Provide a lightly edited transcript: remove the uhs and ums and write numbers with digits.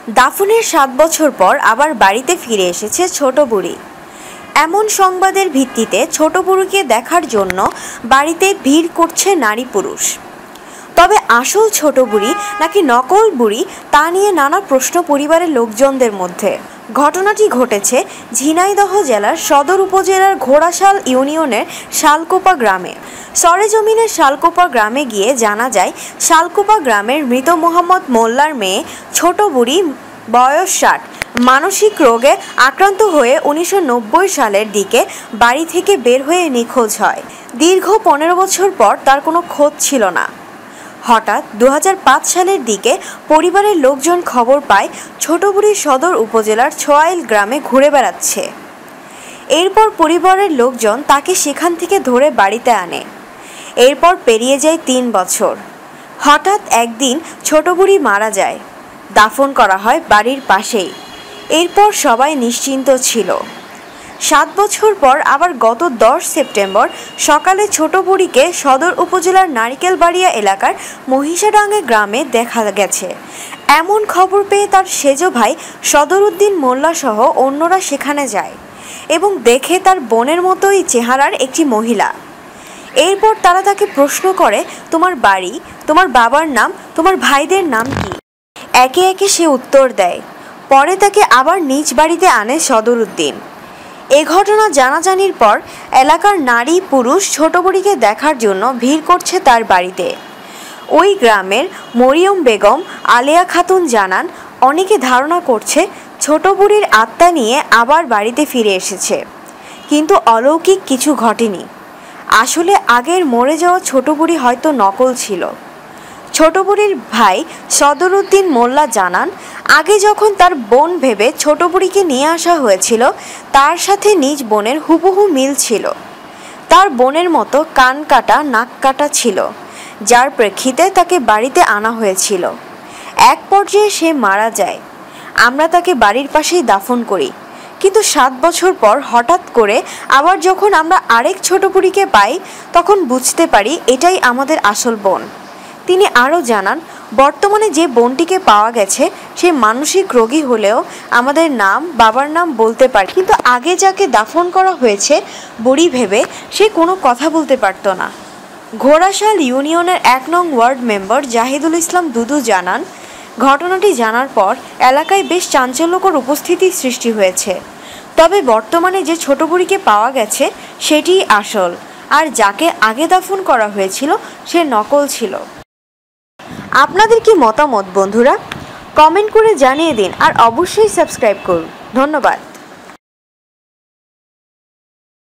দাফনের ৭ বছর পর আবার বাড়িতে ফিরে এসেছে ছোট বুড়ি। এমন সংবাদের ভিত্তিতে ছোট বুড়িকে দেখার জন্য বাড়িতে ভিড় করছে নারী পুরুষ। তবে আসল ছোট বুড়ি নাকি নকল বুড়ি তা নিয়ে নানা প্রশ্ন পরিবারের লোকজনদের মধ্যে। ঘটনাটি ঘটেছে ঝিনাইদহ জেলার সদর উপজেলার ঘোড়াশাল ইউনিয়নের শালকোপা গ্রামে। সরেজমিনের শালকোপা গ্রামে গিয়ে জানা যায়, শালকোপা গ্রামের মৃত মোহাম্মদ মোল্লার মেয়ে ছোট বুড়ি, বয়স ৬০, মানসিক রোগে আক্রান্ত হয়ে ১৯৯০ সালের দিকে বাড়ি থেকে বের হয়ে নিখোঁজ হয়। দীর্ঘ ১৫ বছর পর তার কোনো খোঁজ ছিল না। হঠাৎ ২০০৫ সালের দিকে পরিবারের লোকজন খবর পায় ছোট বুড়ি সদর উপজেলার ছোয়াইল গ্রামে ঘুরে বেড়াচ্ছে। এরপর পরিবারের লোকজন তাকে সেখান থেকে ধরে বাড়িতে আনে। এরপর পেরিয়ে যায় ৩ বছর। হঠাৎ একদিন ছোট বুড়ি মারা যায়। দাফন করা হয় বাড়ির পাশেই। এরপর সবাই নিশ্চিন্ত ছিল। ৭ বছর পর আবার গত ১০ সেপ্টেম্বর সকালে ছোট বুড়িকে সদর উপজেলার নারিকেলবাড়িয়া এলাকার মহিষাডাঙ্গা গ্রামে দেখা গেছে। এমন খবর পেয়ে তার সেজ ভাই সদরউদ্দিন মোল্লা সহ অন্যরা সেখানে যায় এবং দেখে তার বোনের মতোই চেহারার একটি মহিলা। এরপর তারা তাকে প্রশ্ন করে, তোমার বাড়ি, তোমার বাবার নাম, তোমার ভাইদের নাম কি? একে একে সে উত্তর দেয়। পরে তাকে আবার নিজ বাড়িতে আনে সদরউদ্দিন। এ ঘটনা জানাজানির পর এলাকার নারী পুরুষ ছোট বুড়িকে দেখার জন্য ভিড় করছে তার বাড়িতে। ওই গ্রামের মরিয়ম বেগম আলেয়া খাতুন জানান, অনেকে ধারণা করছে ছোট বুড়ির আত্মা নিয়ে আবার বাড়িতে ফিরে এসেছে, কিন্তু অলৌকিক কিছু ঘটেনি। আসলে আগের মরে যাওয়া ছোট বুড়ি হয়তো নকল ছিল। ছোট বুড়ির ভাই সদরউদ্দিন মোল্লা জানান, আগে যখন তার বোন ভেবে ছোট বুড়িকে নিয়ে আসা হয়েছিল, তার সাথে নিজ বোনের হুবহু মিল ছিল। তার বোনের মতো কান কাটা, নাক কাটা ছিল, যার প্রেক্ষিতে তাকে বাড়িতে আনা হয়েছিল। এক পর্যায়ে সে মারা যায়। আমরা তাকে বাড়ির পাশেই দাফন করি, কিন্তু ৭ বছর পর হঠাৎ করে আবার যখন আমরা আরেক ছোট বুড়িকে পাই, তখন বুঝতে পারি এটাই আমাদের আসল বোন। তিনি আরও জানান, বর্তমানে যে বোনটিকে পাওয়া গেছে সে মানসিক রোগী হলেও আমাদের নাম, বাবার নাম বলতে পারে, কিন্তু আগে যাকে দাফন করা হয়েছে বুড়ি ভেবে সে কোনো কথা বলতে পারত না। ঘোড়াশাল ইউনিয়নের ১ নং ওয়ার্ড মেম্বার জাহিদুল ইসলাম দুদু জানান, ঘটনাটি জানার পর এলাকায় বেশ চাঞ্চল্যকর উপস্থিতি সৃষ্টি হয়েছে। তবে বর্তমানে যে ছোট বুড়িকে পাওয়া গেছে সেটিই আসল, আর যাকে আগে দাফন করা হয়েছিল সে নকল ছিল। আপনাদের কি মতামত বন্ধুরা? কমেন্ট করে জানিয়ে দিন আর অবশ্যই সাবস্ক্রাইব করুন। ধন্যবাদ।